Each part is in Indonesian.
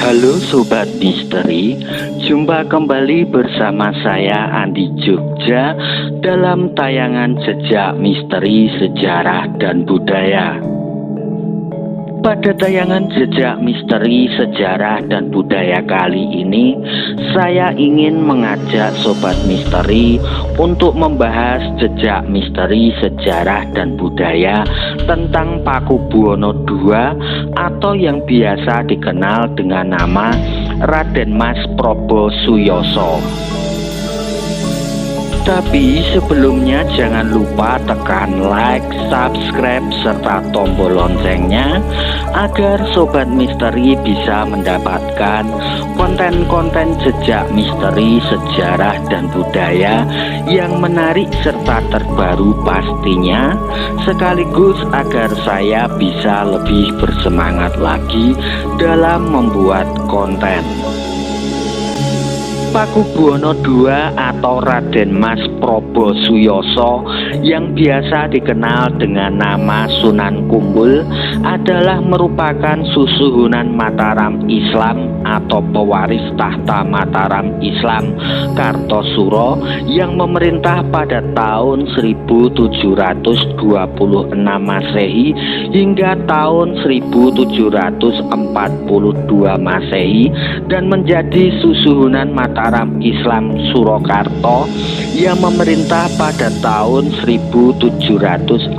Halo Sobat Misteri, jumpa kembali bersama saya Andi Jogja dalam tayangan Jejak Misteri Sejarah dan Budaya. Pada tayangan Jejak Misteri Sejarah dan Budaya kali ini, saya ingin mengajak Sobat Misteri untuk membahas jejak misteri sejarah dan budaya tentang Pakubuwono II atau yang biasa dikenal dengan nama Raden Mas Prabu Suyoso. Tapi sebelumnya jangan lupa tekan like, subscribe, serta tombol loncengnya agar Sobat Misteri bisa mendapatkan konten-konten jejak misteri, sejarah, dan budaya yang menarik serta terbaru pastinya, sekaligus agar saya bisa lebih bersemangat lagi dalam membuat konten. Pakubuwono II atau Raden Mas Prabu Suyoso yang biasa dikenal dengan nama Sunan Kumbul adalah merupakan susuhunan Mataram Islam atau pewaris tahta Mataram Islam Kartosuro yang memerintah pada tahun 1726 Masehi hingga tahun 1742 Masehi dan menjadi susuhunan Mataram Islam Surakarta yang memerintah pada tahun 1745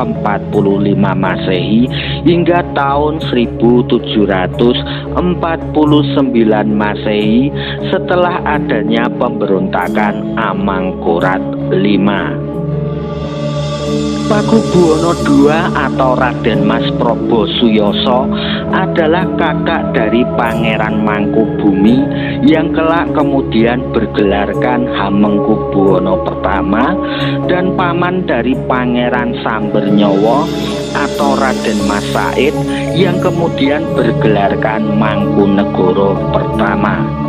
Masehi hingga tahun 1749 Masehi setelah adanya pemberontakan Amangkurat V. Pakubuwono II atau Raden Mas Prabu Suyoso adalah kakak dari Pangeran Mangkubumi yang kelak kemudian bergelarkan Hamengkubuwono I dan paman dari Pangeran Sambernyawa atau Raden Mas Said yang kemudian bergelarkan Mangkunegoro I.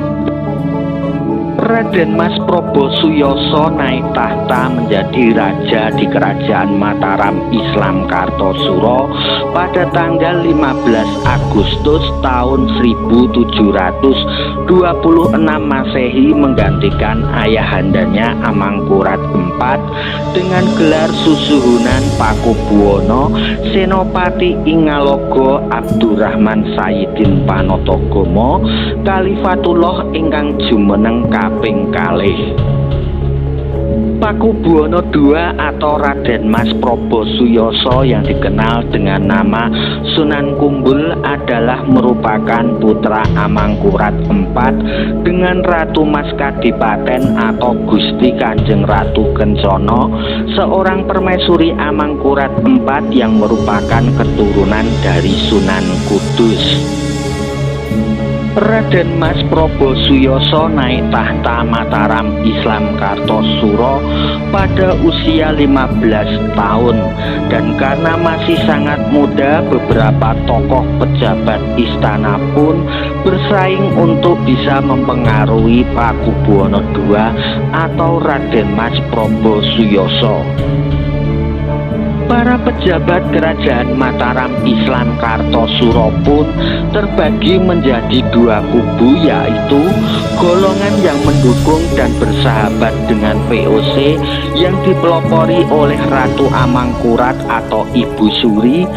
Raden Mas Prabu Suyoso naik tahta menjadi raja di kerajaan Mataram Islam Kartosuro pada tanggal 15 Agustus tahun 1726 Masehi menggantikan ayahandanya Amangkurat IV dengan gelar susuhunan Pakubuwono Senopati Ingalogo Abdurrahman Sayyidin Panotogomo Kalifatullah ingkang jumeneng kaping kalih. Pakubuwono II atau Raden Mas Prabu Suyoso yang dikenal dengan nama Sunan Kumbul adalah merupakan putra Amangkurat IV dengan Ratu Mas Kadipaten atau Gusti Kanjeng Ratu Kencana, seorang permaisuri Amangkurat IV yang merupakan keturunan dari Sunan Kudus. Raden Mas Prabu Suyoso naik tahta Mataram Islam Kartosuro pada usia 15 tahun dan karena masih sangat muda beberapa tokoh pejabat istana pun bersaing untuk bisa mempengaruhi Pakubuwono II atau Raden Mas Prabu Suyoso. Para pejabat kerajaan Mataram Islam Kartosuro pun terbagi menjadi dua kubu, yaitu golongan yang mendukung dan bersahabat dengan VOC yang dipelopori oleh Ratu Amangkurat atau Ibu Suri,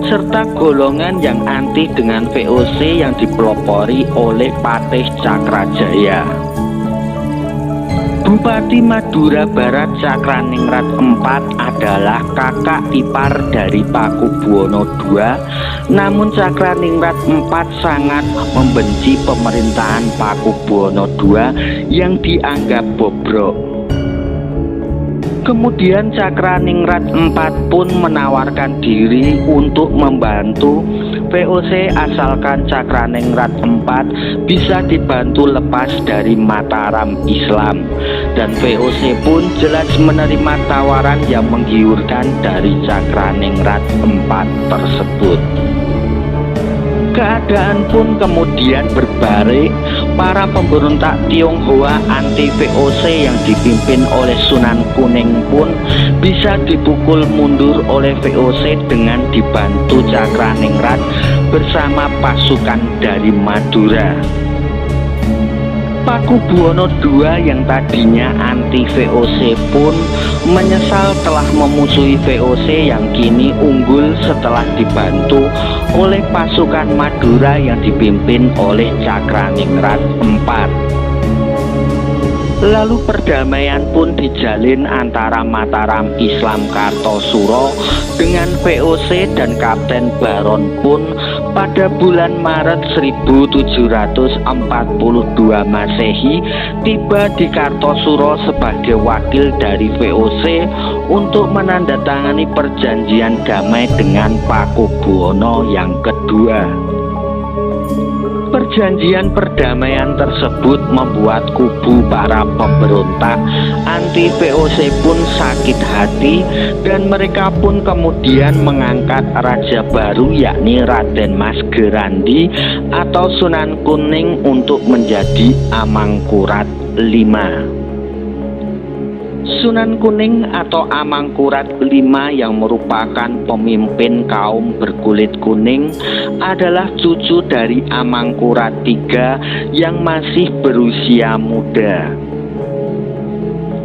serta golongan yang anti dengan VOC yang dipelopori oleh Patih Cakrajaya. Bupati Madura Barat Cakraningrat IV adalah kakak ipar dari Pakubuwono II, namun Cakraningrat IV sangat membenci pemerintahan Pakubuwono II yang dianggap bobrok. Kemudian Cakraningrat IV pun menawarkan diri untuk membantu VOC asalkan Cakraningrat IV bisa dibantu lepas dari Mataram Islam, dan VOC pun jelas menerima tawaran yang menggiurkan dari Cakraningrat IV tersebut. Keadaan pun kemudian berbalik. Para pemberontak Tionghoa anti VOC yang dipimpin oleh Sunan Kuning pun bisa dipukul mundur oleh VOC dengan dibantu Cakraningrat bersama pasukan dari Madura. Pakubuwono II yang tadinya anti VOC pun menyesal telah memusuhi VOC yang kini unggul setelah dibantu oleh pasukan Madura yang dipimpin oleh Cakraningrat IV. Lalu perdamaian pun dijalin antara Mataram Islam Kartosuro dengan VOC dan Kapten Baron pun pada bulan Maret 1742 Masehi tiba di Kartosuro sebagai wakil dari VOC untuk menandatangani perjanjian damai dengan Pakubuwono yang kedua. Perjanjian perdamaian tersebut membuat kubu para pemberontak anti VOC pun sakit hati dan mereka pun kemudian mengangkat raja baru yakni Raden Mas Gerandi atau Sunan Kuning untuk menjadi Amangkurat V. Sunan Kuning atau Amangkurat V yang merupakan pemimpin kaum berkulit kuning adalah cucu dari Amangkurat III yang masih berusia muda.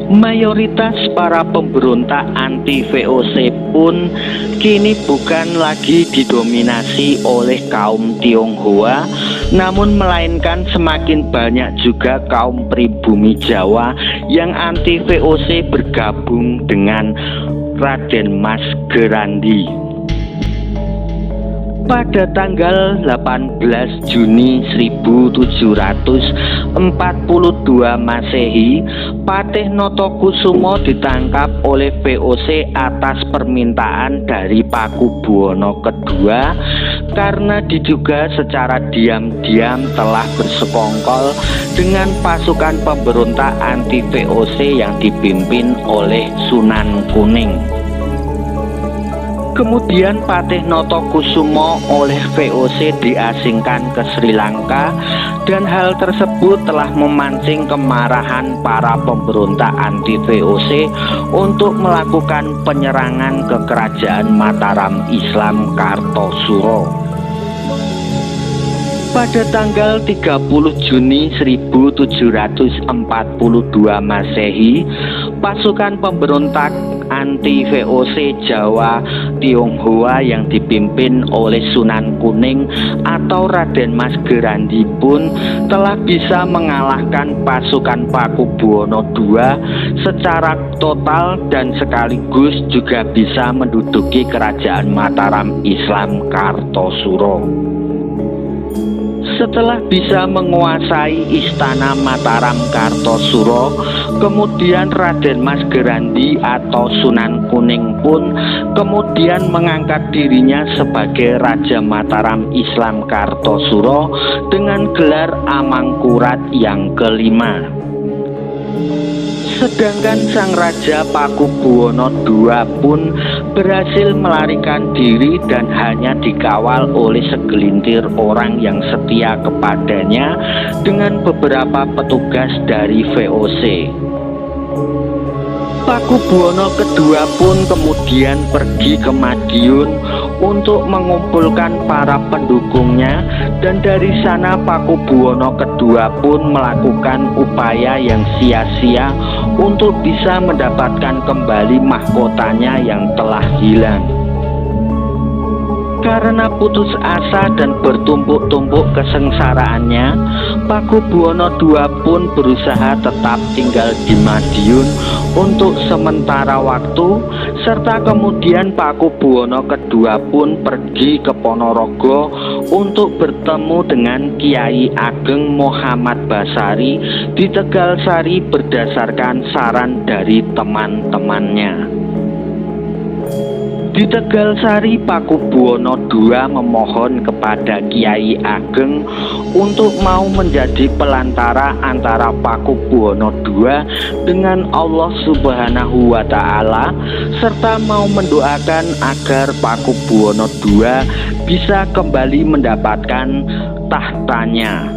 Mayoritas para pemberontak anti VOC pun kini bukan lagi didominasi oleh kaum Tionghoa, namun melainkan semakin banyak juga kaum pribumi Jawa yang anti VOC bergabung dengan Raden Mas Gerandi. Pada tanggal 18 Juni 1742 Masehi, Patih Notokusumo ditangkap oleh VOC atas permintaan dari Pakubuwono II karena diduga secara diam-diam telah bersekongkol dengan pasukan pemberontak anti VOC yang dipimpin oleh Sunan Kuning. Kemudian Patih Notokusumo oleh VOC diasingkan ke Sri Lanka dan hal tersebut telah memancing kemarahan para pemberontak anti VOC untuk melakukan penyerangan ke kerajaan Mataram Islam Kartosuro. Pada tanggal 30 Juni 1742 Masehi, pasukan pemberontak anti VOC Jawa Tionghoa yang dipimpin oleh Sunan Kuning atau Raden Mas Gerandi pun telah bisa mengalahkan pasukan Pakubuwono II secara total dan sekaligus juga bisa menduduki kerajaan Mataram Islam Kartosuro. Setelah bisa menguasai istana Mataram Kartosuro, kemudian Raden Mas Gerandi atau Sunan Kuning pun kemudian mengangkat dirinya sebagai Raja Mataram Islam Kartosuro dengan gelar Amangkurat yang kelima. Sedangkan sang Raja Pakubuwono II pun berhasil melarikan diri dan hanya dikawal oleh segelintir orang yang setia kepadanya dengan beberapa petugas dari VOC. Pakubuwono II pun kemudian pergi ke Madiun untuk mengumpulkan para pendukungnya dan dari sana Pakubuwono II pun melakukan upaya yang sia-sia untuk bisa mendapatkan kembali mahkotanya yang telah hilang. Karena putus asa dan bertumpuk-tumpuk kesengsaraannya, Pakubuwono II pun berusaha tetap tinggal di Madiun untuk sementara waktu, serta kemudian Pakubuwono II pun pergi ke Ponorogo untuk bertemu dengan Kiai Ageng Muhammad Basari di Tegalsari berdasarkan saran dari teman-temannya. Di Tegalsari, Pakubuwono II memohon kepada Kiai Ageng untuk mau menjadi pelantara antara Pakubuwono II dengan Allah Subhanahu wa Ta'ala, serta mau mendoakan agar Pakubuwono II bisa kembali mendapatkan tahtanya.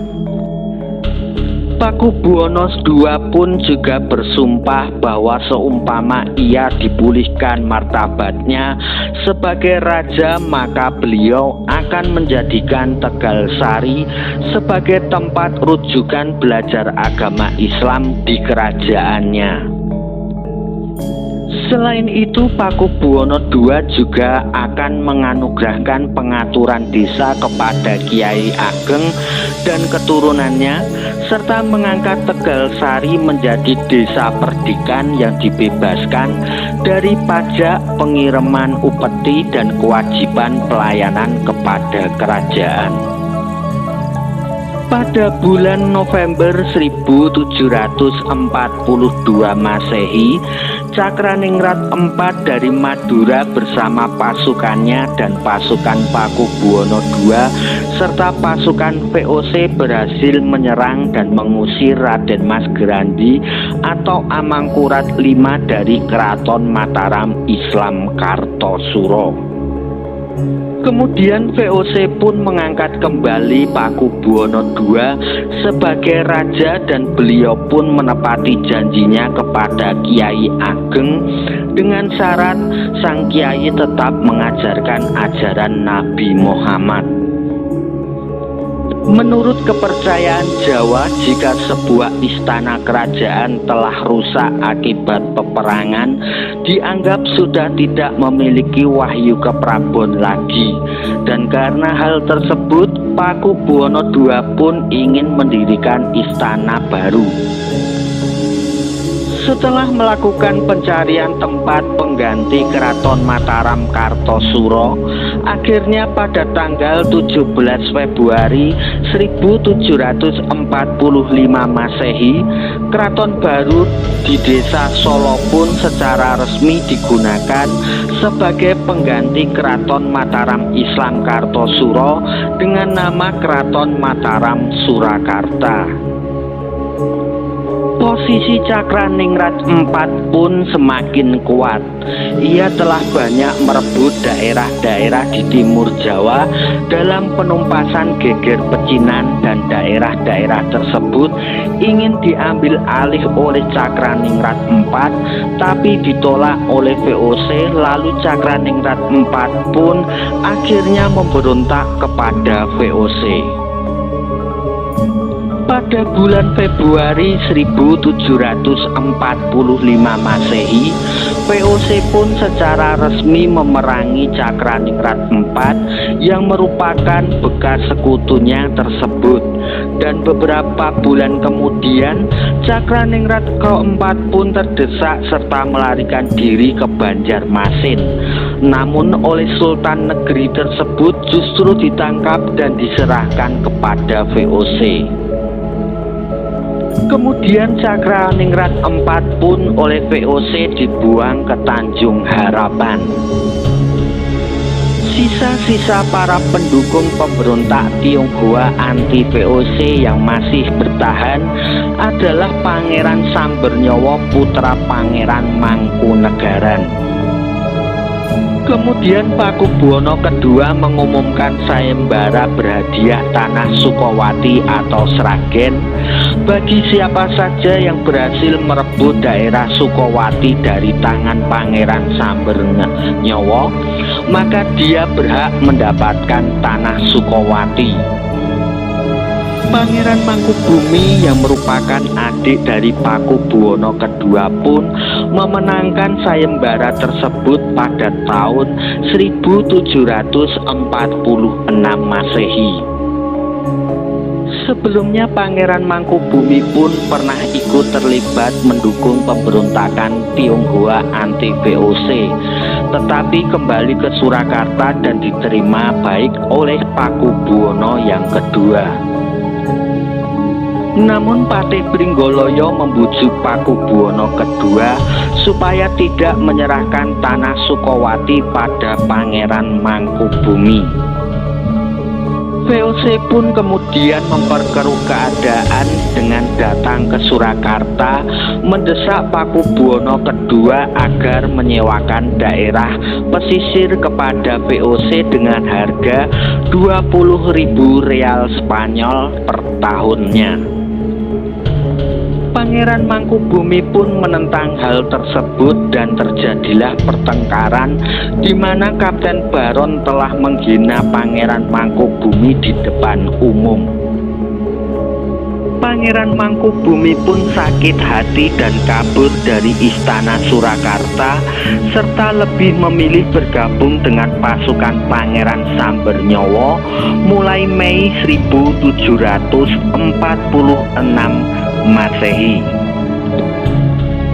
Pakubuwono II pun juga bersumpah bahwa seumpama ia dipulihkan martabatnya sebagai raja, maka beliau akan menjadikan Tegalsari sebagai tempat rujukan belajar agama Islam di kerajaannya. Selain itu, Pakubuwono II juga akan menganugerahkan pengaturan desa kepada Kiai Ageng dan keturunannya, serta mengangkat Tegalsari menjadi desa perdikan yang dibebaskan dari pajak, pengiriman upeti, dan kewajiban pelayanan kepada kerajaan. Pada bulan November 1742 Masehi, Cakraningrat IV dari Madura bersama pasukannya dan pasukan Pakubuwono II serta pasukan VOC berhasil menyerang dan mengusir Raden Mas Gerandi atau Amangkurat V dari Keraton Mataram Islam Kartosuro. Kemudian VOC pun mengangkat kembali Pakubuwono II sebagai raja dan beliau pun menepati janjinya kepada Kiai Ageng dengan syarat sang Kiai tetap mengajarkan ajaran Nabi Muhammad. Menurut kepercayaan Jawa, jika sebuah istana kerajaan telah rusak akibat peperangan, dianggap sudah tidak memiliki wahyu keprabon lagi. Dan karena hal tersebut, Pakubuwono II pun ingin mendirikan istana baru. Setelah melakukan pencarian tempat pengganti Keraton Mataram Kartosuro, akhirnya pada tanggal 17 Februari 1745 Masehi, keraton baru di desa Solo pun secara resmi digunakan sebagai pengganti Keraton Mataram Islam Kartosuro dengan nama Keraton Mataram Surakarta. Posisi Cakraningrat IV pun semakin kuat. Ia telah banyak merebut daerah-daerah di timur Jawa dalam penumpasan geger pecinan, dan daerah-daerah tersebut ingin diambil alih oleh Cakraningrat IV, tapi ditolak oleh VOC. Lalu Cakraningrat IV pun akhirnya memberontak kepada VOC. Pada bulan Februari 1745 Masehi, VOC pun secara resmi memerangi Cakraningrat IV yang merupakan bekas sekutunya tersebut. Dan beberapa bulan kemudian, Cakraningrat keempat pun terdesak serta melarikan diri ke Banjarmasin. Namun oleh Sultan negeri tersebut justru ditangkap dan diserahkan kepada VOC. Kemudian Cakraningrat IV pun oleh VOC dibuang ke Tanjung Harapan. Sisa-sisa para pendukung pemberontak Tionghoa anti VOC yang masih bertahan adalah Pangeran Sambernyawa putra Pangeran Mangkunegaran. Kemudian Pakubuwono II mengumumkan sayembara berhadiah tanah Sukowati atau Sragen bagi siapa saja yang berhasil merebut daerah Sukowati dari tangan Pangeran Sambernyawa, maka dia berhak mendapatkan tanah Sukowati. Pangeran Mangkubumi yang merupakan adik dari Pakubuwono II pun memenangkan sayembara tersebut pada tahun 1746 Masehi. Sebelumnya Pangeran Mangkubumi pun pernah ikut terlibat mendukung pemberontakan Tionghoa anti VOC, tetapi kembali ke Surakarta dan diterima baik oleh Pakubuwono yang kedua. Namun Patih Pringgoloyo membujuk Pakubuwono II supaya tidak menyerahkan tanah Sukowati pada Pangeran Mangkubumi. VOC pun kemudian memperkeruh keadaan dengan datang ke Surakarta mendesak Pakubuwono II agar menyewakan daerah pesisir kepada VOC dengan harga 20.000 real Spanyol per tahunnya. Pangeran Mangkubumi pun menentang hal tersebut dan terjadilah pertengkaran di mana Kapten Baron telah menghina Pangeran Mangkubumi di depan umum. Pangeran Mangkubumi pun sakit hati dan kabur dari istana Surakarta serta lebih memilih bergabung dengan pasukan Pangeran Sambernyowo mulai Mei 1746 Masehi.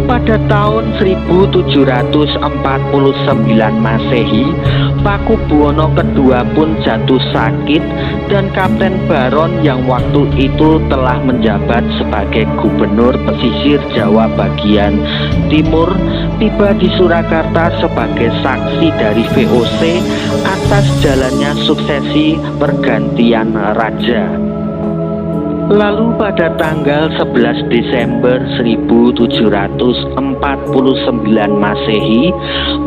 Pada tahun 1749 Masehi, Pakubuwono II pun jatuh sakit dan Kapten Baron yang waktu itu telah menjabat sebagai gubernur pesisir Jawa bagian timur tiba di Surakarta sebagai saksi dari VOC atas jalannya suksesi pergantian raja. Lalu pada tanggal 11 Desember 1749 Masehi,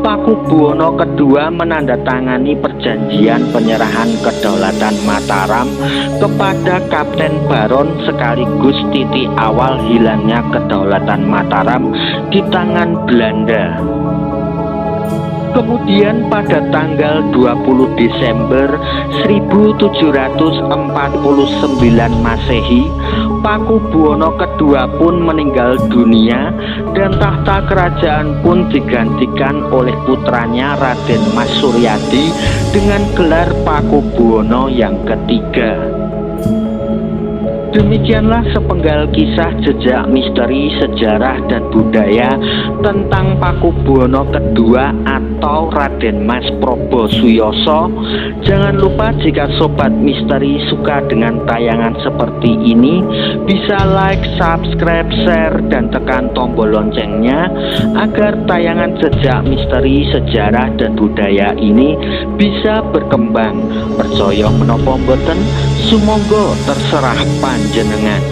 Pakubuwono II menandatangani perjanjian penyerahan kedaulatan Mataram kepada Kapten Baron sekaligus titik awal hilangnya kedaulatan Mataram di tangan Belanda. Kemudian pada tanggal 20 Desember 1749 Masehi, Pakubuwono II pun meninggal dunia dan tahta kerajaan pun digantikan oleh putranya Raden Mas Suryadi dengan gelar Pakubuwono yang ketiga. Demikianlah sepenggal kisah jejak misteri sejarah dan budaya tentang Pakubuwono II atau Raden Mas Prabu Suyoso. Jangan lupa jika Sobat Misteri suka dengan tayangan seperti ini, bisa like, subscribe, share, dan tekan tombol loncengnya agar tayangan jejak misteri sejarah dan budaya ini bisa berkembang. Percaya menapa mboten, sumangga terserah panjenengan.